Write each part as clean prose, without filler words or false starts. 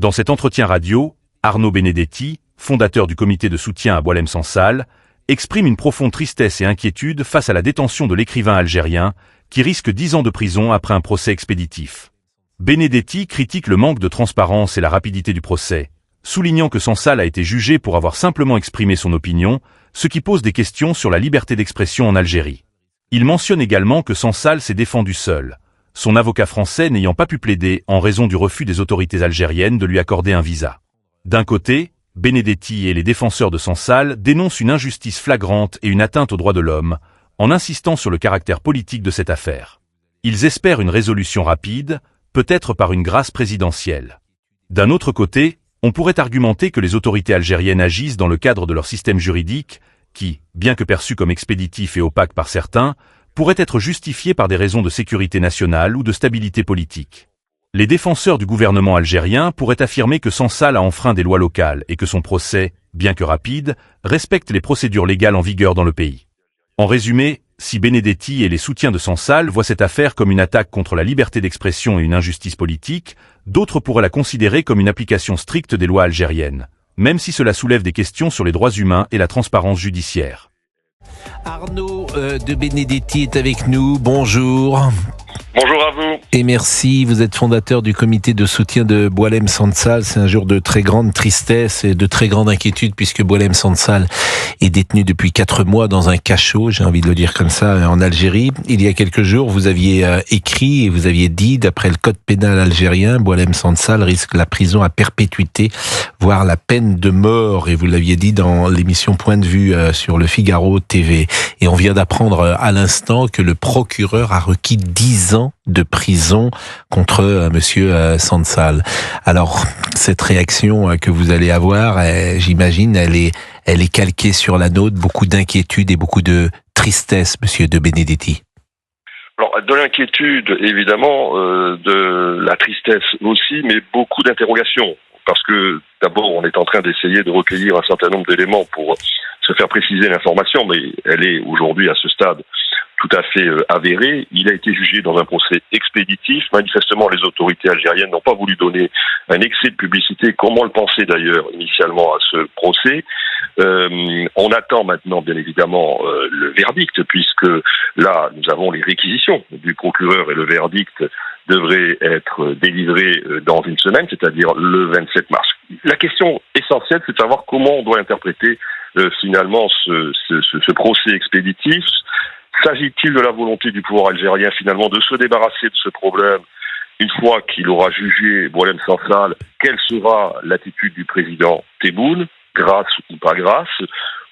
Dans cet entretien radio, Arnaud Benedetti, fondateur du comité de soutien à Boualem Sansal, exprime une profonde tristesse et inquiétude face à la détention de l'écrivain algérien, qui risque 10 ans de prison après un procès expéditif. Benedetti critique le manque de transparence et la rapidité du procès, soulignant que Sansal a été jugé pour avoir simplement exprimé son opinion, ce qui pose des questions sur la liberté d'expression en Algérie. Il mentionne également que Sansal s'est défendu seul, son avocat français n'ayant pas pu plaider en raison du refus des autorités algériennes de lui accorder un visa. D'un côté, Benedetti et les défenseurs de Sansal dénoncent une injustice flagrante et une atteinte aux droits de l'homme, en insistant sur le caractère politique de cette affaire. Ils espèrent une résolution rapide, peut-être par une grâce présidentielle. D'un autre côté, on pourrait argumenter que les autorités algériennes agissent dans le cadre de leur système juridique, qui, bien que perçu comme expéditif et opaque par certains, pourrait être justifié par des raisons de sécurité nationale ou de stabilité politique. Les défenseurs du gouvernement algérien pourraient affirmer que Sansal a enfreint des lois locales et que son procès, bien que rapide, respecte les procédures légales en vigueur dans le pays. En résumé, si Benedetti et les soutiens de Sansal voient cette affaire comme une attaque contre la liberté d'expression et une injustice politique, d'autres pourraient la considérer comme une application stricte des lois algériennes, même si cela soulève des questions sur les droits humains et la transparence judiciaire. Arnaud de Benedetti est avec nous, bonjour. Bonjour à vous. Et merci, vous êtes fondateur du comité de soutien de Boualem Sansal. C'est un jour de très grande tristesse et de très grande inquiétude puisque Boualem Sansal est détenu depuis 4 mois dans un cachot, j'ai envie de le dire comme ça, en Algérie. Il y a quelques jours, vous aviez écrit et vous aviez dit, d'après le code pénal algérien, Boualem Sansal risque la prison à perpétuité, voire la peine de mort. Et vous l'aviez dit dans l'émission Point de vue sur le Figaro TV. Et on vient d'apprendre à l'instant que le procureur a requis 10 ans de prison contre monsieur Sansal. Alors, cette réaction que vous allez avoir, j'imagine, elle est calquée sur la nôtre, beaucoup d'inquiétude et beaucoup de tristesse, monsieur de Benedetti. Alors, de l'inquiétude, évidemment, de la tristesse aussi, mais beaucoup d'interrogations. Parce que, d'abord, on est en train d'essayer de recueillir un certain nombre d'éléments pour se faire préciser l'information, mais elle est aujourd'hui à ce stade tout à fait avéré. Il a été jugé dans un procès expéditif. Manifestement, les autorités algériennes n'ont pas voulu donner un excès de publicité, comme on le pensait d'ailleurs initialement à ce procès. On attend maintenant, bien évidemment, le verdict, puisque là, nous avons les réquisitions du procureur et le verdict devrait être délivré dans une semaine, c'est-à-dire le 27 mars. La question essentielle, c'est de savoir comment on doit interpréter finalement ce procès expéditif. S'agit-il de la volonté du pouvoir algérien finalement de se débarrasser de ce problème une fois qu'il aura jugé Boualem Sansal? Quelle sera l'attitude du président Tebboune, grâce ou pas grâce?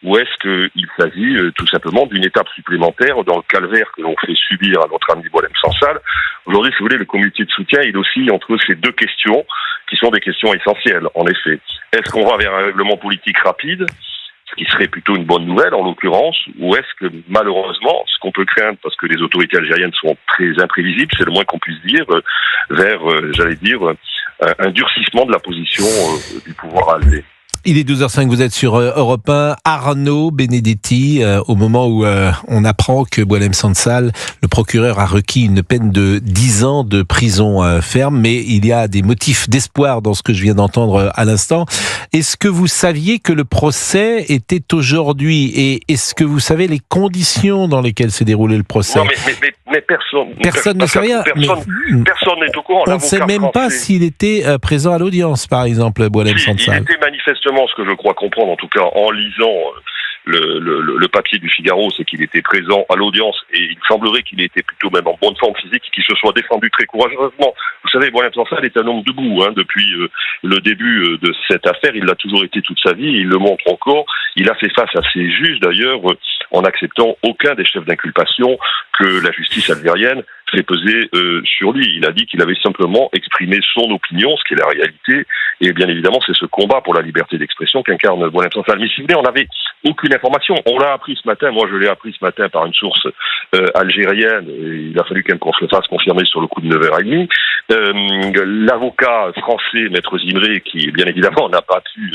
Ou est-ce qu'il s'agit tout simplement d'une étape supplémentaire dans le calvaire que l'on fait subir à notre ami Boualem Sansal? Aujourd'hui, si vous voulez, le comité de soutien, il oscille entre ces deux questions qui sont des questions essentielles, en effet. Est-ce qu'on va vers un règlement politique rapide, ce qui serait plutôt une bonne nouvelle en l'occurrence, ou est-ce que malheureusement, ce qu'on peut craindre, parce que les autorités algériennes sont très imprévisibles, c'est le moins qu'on puisse dire, vers, un durcissement de la position du pouvoir algérien. Il est 12h05, vous êtes sur Europe 1. Arnaud Benedetti, au moment où on apprend que Boualem Sansal, le procureur, a requis une peine de 10 ans de prison ferme, mais il y a des motifs d'espoir dans ce que je viens d'entendre à l'instant. Est-ce que vous saviez que le procès était aujourd'hui et est-ce que vous savez les conditions dans lesquelles s'est déroulé le procès? Non, mais personne ne sait rien. Personne n'est au courant. On ne sait même pas s'il était présent à l'audience, par exemple, Boualem Sansal. Il était manifestement, ce que je crois comprendre, en tout cas en lisant le papier du Figaro, c'est qu'il était présent à l'audience et il semblerait qu'il était plutôt même en bonne forme physique et qu'il se soit défendu très courageusement. Vous savez, Boualem Sansal est un homme debout depuis le début de cette affaire. Il l'a toujours été toute sa vie, il le montre encore. Il a fait face à ses juges d'ailleurs en n'acceptant aucun des chefs d'inculpation que la justice algérienne fait peser sur lui. Il a dit qu'il avait simplement exprimé son opinion, ce qui est la réalité, et bien évidemment c'est ce combat pour la liberté d'expression qu'incarne Boualem Sansal. Mais si vous voulez, on n'avait aucune information. On l'a appris ce matin, moi je l'ai appris ce matin par une source algérienne, et il a fallu qu'on se le fasse confirmer sur le coup de 9h30. L'avocat français, Maître Zimré, qui bien évidemment n'a pas pu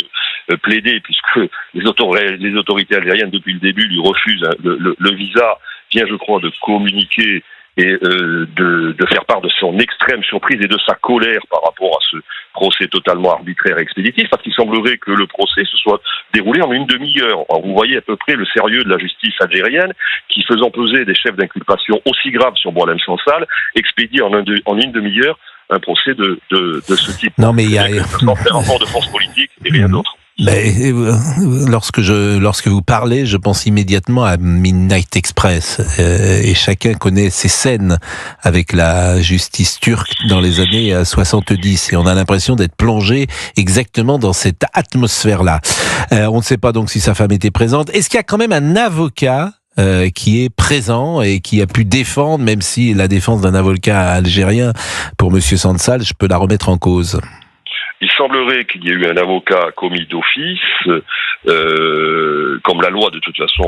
plaider puisque les autorités algériennes depuis le début lui refusent le visa, vient je crois de communiquer et de faire part de son extrême surprise et de sa colère par rapport à ce procès totalement arbitraire et expéditif, parce qu'il semblerait que le procès se soit déroulé en une demi-heure. Alors, vous voyez à peu près le sérieux de la justice algérienne qui, faisant peser des chefs d'inculpation aussi graves sur Boualem Sansal, expédie en une demi-heure un procès de ce type. Non, mais il y a sans faire rapport de force politique et rien d'autre. Mais lorsque vous parlez, je pense immédiatement à Midnight Express, et chacun connaît ces scènes avec la justice turque dans les années 70, et on a l'impression d'être plongé exactement dans cette atmosphère-là. On ne sait pas donc si sa femme était présente. Est-ce qu'il y a quand même un avocat qui est présent et qui a pu défendre, même si la défense d'un avocat algérien pour Monsieur Sansal, je peux la remettre en cause? Il semblerait qu'il y ait eu un avocat commis d'office, comme la loi de toute façon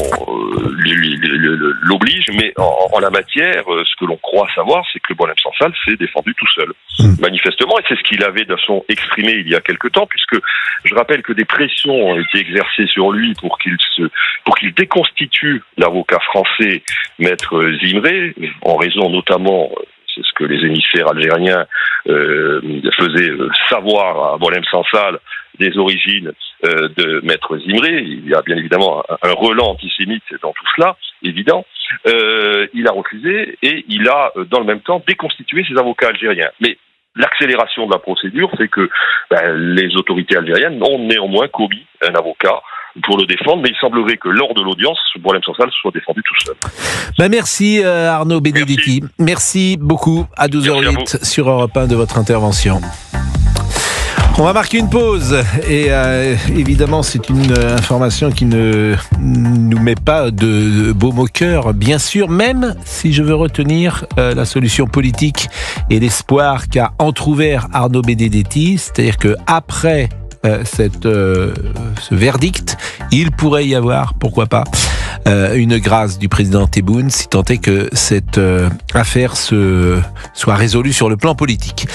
l'oblige, mais en la matière, ce que l'on croit savoir, c'est que Boualem Sansal s'est défendu tout seul, manifestement, et c'est ce qu'il avait de façon exprimé il y a quelque temps, puisque je rappelle que des pressions ont été exercées sur lui pour qu'il déconstitue l'avocat français, Maître Zimré, en raison notamment, c'est ce que les émissaires algériens faisaient savoir à Boualem Sansal, des origines de Maître Zimré. Il y a bien évidemment un relent antisémite dans tout cela, évident. Il a refusé et il a, dans le même temps, déconstitué ses avocats algériens. Mais l'accélération de la procédure fait que les autorités algériennes ont néanmoins commis un avocat pour le défendre, mais il semblerait que lors de l'audience, Boualem Sansal soit défendu tout seul. Merci Arnaud Benedetti. Merci beaucoup à 12h08 sur Europe 1 de votre intervention. On va marquer une pause et évidemment c'est une information qui ne nous met pas de baume au cœur, bien sûr, même si je veux retenir la solution politique et l'espoir qu'a entrouvert Arnaud Benedetti, c'est-à-dire que après ce verdict, il pourrait y avoir, pourquoi pas, une grâce du président Tebboune, si tant est que cette affaire soit résolue sur le plan politique.